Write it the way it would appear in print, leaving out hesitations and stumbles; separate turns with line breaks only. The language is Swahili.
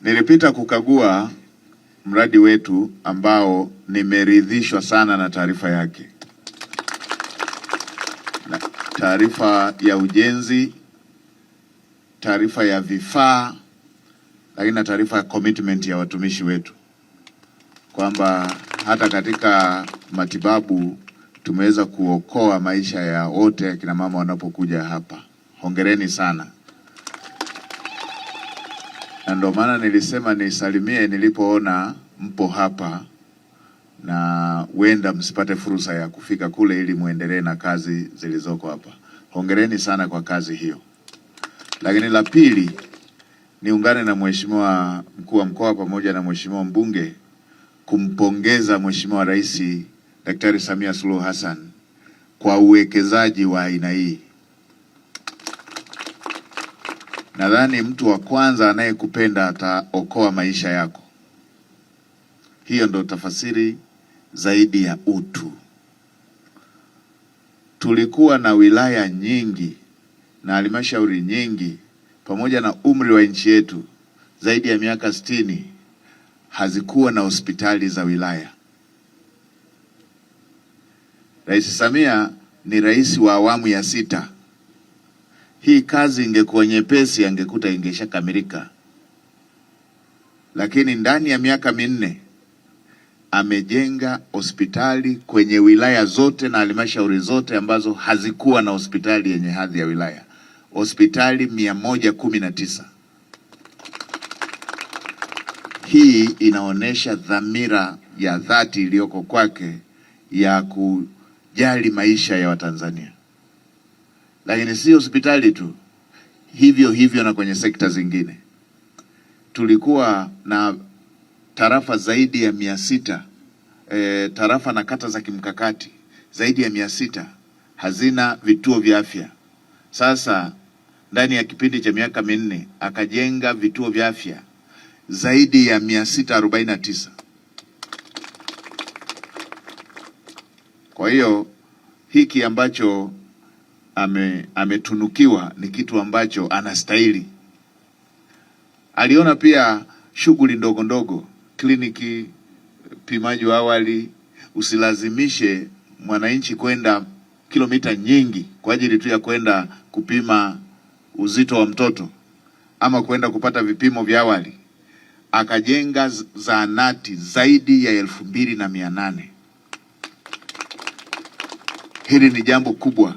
Nilipita kukagua mradi wetu ambao nimeridhishwa sana na taarifa yake. Taarifa ya ujenzi, taarifa ya vifaa, lakini na taarifa ya commitment ya watumishi wetu, kwamba hata katika matibabu tumeweza kuokoa maisha ya wote akina mama wanapokuja hapa. Hongereni sana. Na ndio maana nilisema nisalimie nilipoona mpo hapa, na wenda msipate fursa ya kufika kule ili muendelee na kazi zilizoko hapa. Hongereni sana kwa kazi hiyo. Lakini la pili, niungane na Mheshimiwa Mkuu wa Mkoa pamoja na Mheshimiwa Mbunge kumpongeza Mheshimiwa Rais Daktari Samia Suluhu Hassan kwa uwekezaji wa aina hii. Nadhani mtu wa kwanza anayekupenda ataokoa maisha yako. Hiyo ndo tafasiri zaidi ya utu. Tulikuwa na wilaya nyingi na halmashauri nyingi pamoja na umri wa nchi yetu zaidi ya miaka 60 hazikuwa na hospitali za wilaya. Rais Samia ni rais wa awamu ya 6. Hii kazi ingekuwa nyepesi, angekuta ingeshakamilika, lakini ndani ya miaka 4 amejenga hospitali kwenye wilaya zote na halmashauri zote ambazo hazikuwa na hospitali yenye hadhi ya wilaya, hospitali 119. Hii inaonyesha dhamira ya dhati iliyoko kwake ya kujali maisha ya Watanzania. Lakini si hospitali tu, hivyo hivyo na kwenye sekta zingine. Tulikuwa na tarafa zaidi ya 600, tarafa na kata za kimkakati zaidi ya 600 hazina vituo vya afya. Sasa ndani ya kipindi cha miaka 4 akajenga vituo vya afya zaidi ya 649. Kwa hiyo hiki ambacho ametunukiwa ni kitu ambacho anastahili. Aliona pia shughuli ndogo ndogo, kliniki, pimaji wa awali. Usilazimishe mwananchi kwenda kilomita nyingi kwa ajili tu ya kwenda kupima uzito wa mtoto ama kwenda kupata vipimo vya awali. Akajenga zahanati zaidi ya 2800. Hili ni jambo kubwa.